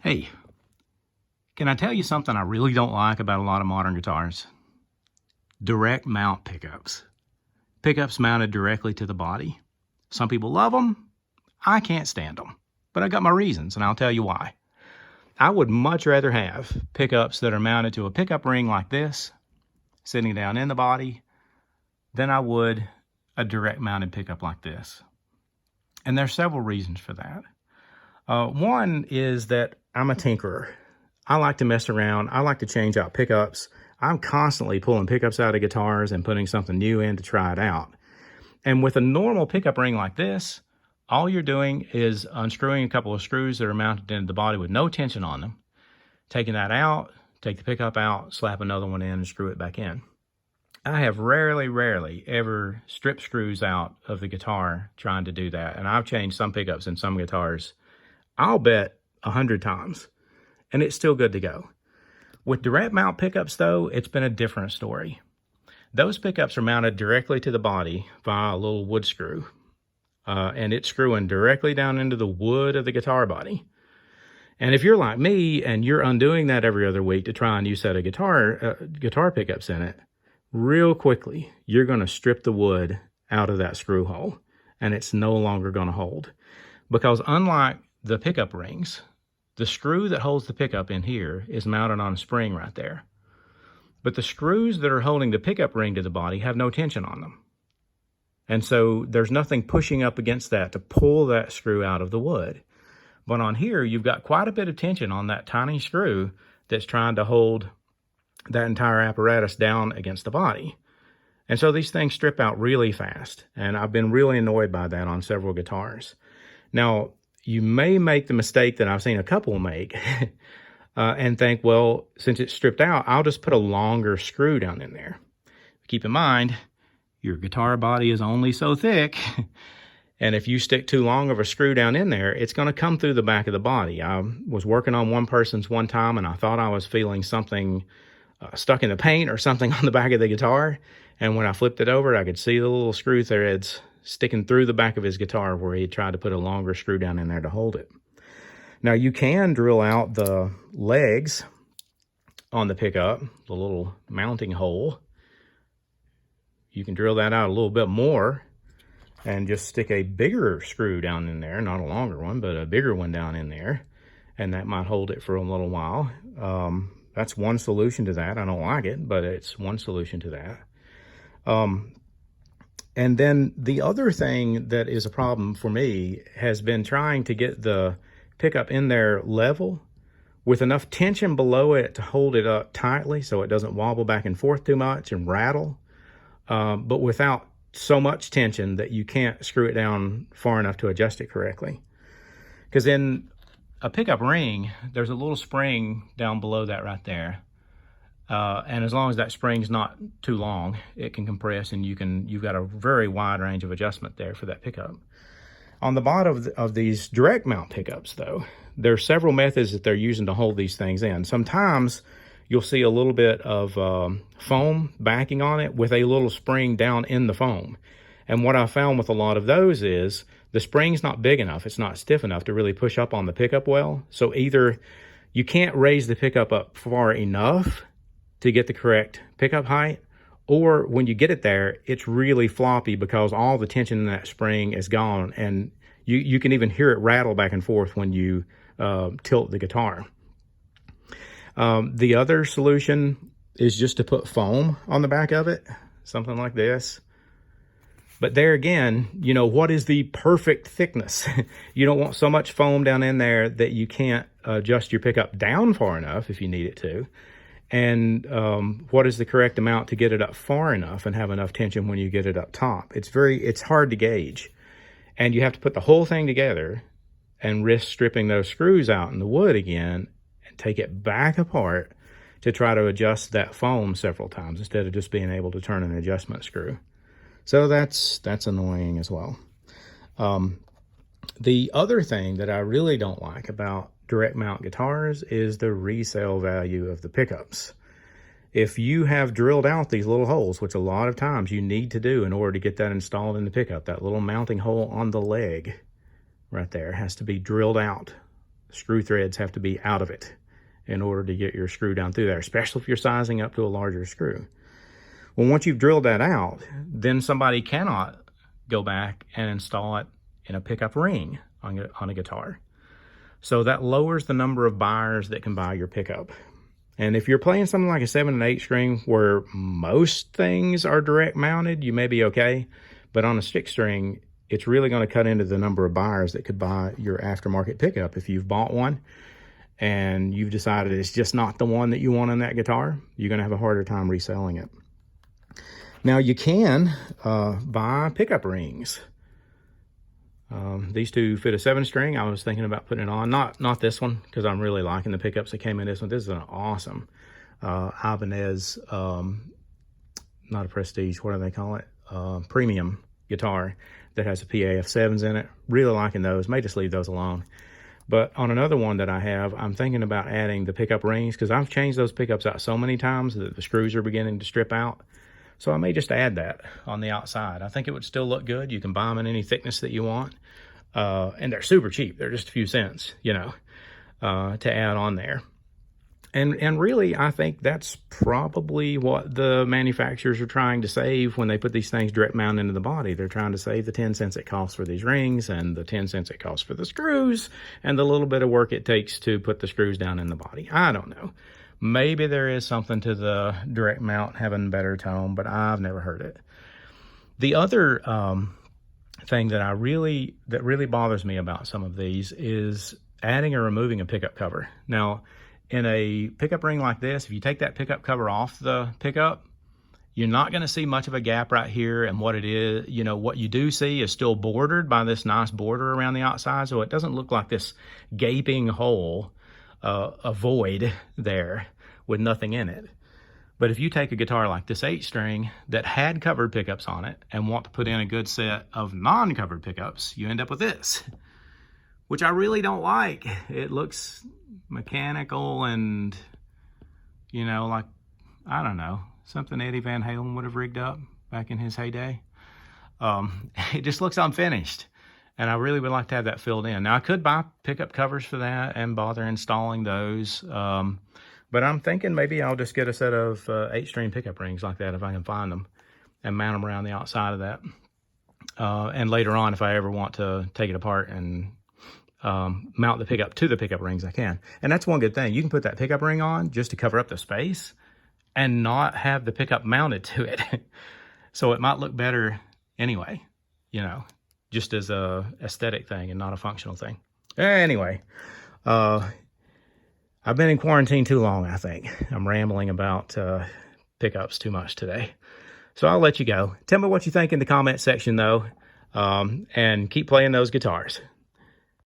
Hey, can I tell you something I really don't like about a lot of modern guitars? Direct mount pickups. Pickups mounted directly to the body. Some people love them. I can't stand them. But I got my reasons, and I'll tell you why. I would much rather have pickups that are mounted to a pickup ring like this, sitting down in the body, than I would a direct mounted pickup like this. And there's several reasons for that. One is that I'm a tinkerer. I like to mess around. I like to change out pickups. I'm constantly pulling pickups out of guitars and putting something new in to try it out. And with a normal pickup ring like this, all you're doing is unscrewing a couple of screws that are mounted into the body with no tension on them, taking that out, take the pickup out, slap another one in, and screw it back in. I have rarely ever stripped screws out of the guitar trying to do that. And I've changed some pickups in some guitars, I'll bet 100 times, and it's still good to go. With direct mount pickups though, it's been a different story. Those pickups are mounted directly to the body via a little wood screw, and it's screwing directly down into the wood of the guitar body. And if you're like me and you're undoing that every other week to try a new set of guitar pickups in it, real quickly, you're going to strip the wood out of that screw hole, and it's no longer going to hold. Because unlike the pickup rings, the screw that holds the pickup in here is mounted on a spring right there. But the screws that are holding the pickup ring to the body have no tension on them. And so there's nothing pushing up against that to pull that screw out of the wood. But on here, you've got quite a bit of tension on that tiny screw that's trying to hold that entire apparatus down against the body. And so these things strip out really fast. And I've been really annoyed by that on several guitars. Now, you may make the mistake that I've seen a couple make and think, well, since it's stripped out, I'll just put a longer screw down in there. Keep in mind, your guitar body is only so thick. And if you stick too long of a screw down in there, it's going to come through the back of the body. I was working on one person's one time, and I thought I was feeling something stuck in the paint or something on the back of the guitar. And when I flipped it over, I could see the little screw threads sticking through the back of his guitar where he tried to put a longer screw down in there to hold it. Now you can drill out the legs on the pickup, the little mounting hole. You can drill that out a little bit more and just stick a bigger screw down in there, not a longer one, but a bigger one down in there. And that might hold it for a little while. That's one solution to that. I don't like it, but it's one solution to that. And then the other thing that is a problem for me has been trying to get the pickup in there level with enough tension below it to hold it up tightly so it doesn't wobble back and forth too much and rattle, but without so much tension that you can't screw it down far enough to adjust it correctly. Because in a pickup ring, there's a little spring down below that right there. And as long as that spring's not too long, it can compress, and you've got a very wide range of adjustment there for that pickup. On the bottom of these direct mount pickups though, there are several methods that they're using to hold these things in. Sometimes you'll see a little bit of foam backing on it with a little spring down in the foam. And what I found with a lot of those is the spring's not big enough, it's not stiff enough to really push up on the pickup well. So either you can't raise the pickup up far enough to get the correct pickup height, or when you get it there, it's really floppy because all the tension in that spring is gone, and you can even hear it rattle back and forth when you tilt the guitar. The other solution is just to put foam on the back of it, something like this. But there again, you know, what is the perfect thickness? You don't want so much foam down in there that you can't adjust your pickup down far enough if you need it to. And what is the correct amount to get it up far enough and have enough tension when you get it up top? It's hard to gauge. And you have to put the whole thing together and risk stripping those screws out in the wood again and take it back apart to try to adjust that foam several times instead of just being able to turn an adjustment screw. So that's annoying as well. The other thing that I really don't like about direct mount guitars is the resale value of the pickups. If you have drilled out these little holes, which a lot of times you need to do in order to get that installed in the pickup, that little mounting hole on the leg right there has to be drilled out screw threads have to be out of it in order to get your screw down through there, especially if you're sizing up to a larger screw. Well, once you've drilled that out, then somebody cannot go back and install it in a pickup ring on a guitar. So that lowers the number of buyers that can buy your pickup. And if you're playing something like a 7 and 8 string where most things are direct mounted, you may be okay. But on a stick string, it's really going to cut into the number of buyers that could buy your aftermarket pickup. If you've bought one and you've decided it's just not the one that you want on that guitar, you're going to have a harder time reselling it. Now you can buy pickup rings. These two fit a 7 string. I was thinking about putting it on, not this one, because I'm really liking the pickups that came in this one. This is an awesome Ibanez, not a Prestige, what do they call it? Premium guitar that has a PAF 7s in it. Really liking those. May just leave those alone. But on another one that I have, I'm thinking about adding the pickup rings, because I've changed those pickups out so many times that the screws are beginning to strip out. So I may just add that on the outside. I think it would still look good. You can buy them in any thickness that you want. And they're super cheap. They're just a few cents, you know, to add on there. And really, I think that's probably what the manufacturers are trying to save when they put these things direct mount into the body. They're trying to save the 10 cents it costs for these rings and the 10 cents it costs for the screws and the little bit of work it takes to put the screws down in the body. I don't know. Maybe there is something to the direct mount having better tone, but I've never heard it. The other thing that really bothers me about some of these is adding or removing a pickup cover. Now, in a pickup ring like this, if you take that pickup cover off the pickup, you're not going to see much of a gap right here. And what it is, you know, what you do see is still bordered by this nice border around the outside. So it doesn't look like this gaping hole, a void there with nothing in it. But if you take a guitar like this 8 string that had covered pickups on it and want to put in a good set of non-covered pickups, you end up with this, which I really don't like. It looks mechanical and, you know, like, I don't know, something Eddie Van Halen would have rigged up back in his heyday. It just looks unfinished. And I really would like to have that filled in. Now, I could buy pickup covers for that and bother installing those. But I'm thinking maybe I'll just get a set of 8-string pickup rings like that if I can find them and mount them around the outside of that. And later on, if I ever want to take it apart and mount the pickup to the pickup rings, I can. And that's one good thing. You can put that pickup ring on just to cover up the space and not have the pickup mounted to it. So it might look better anyway, you know, just as a aesthetic thing and not a functional thing. Anyway, I've been in quarantine too long, I think. I'm rambling about pickups too much today. So I'll let you go. Tell me what you think in the comment section, though, and keep playing those guitars.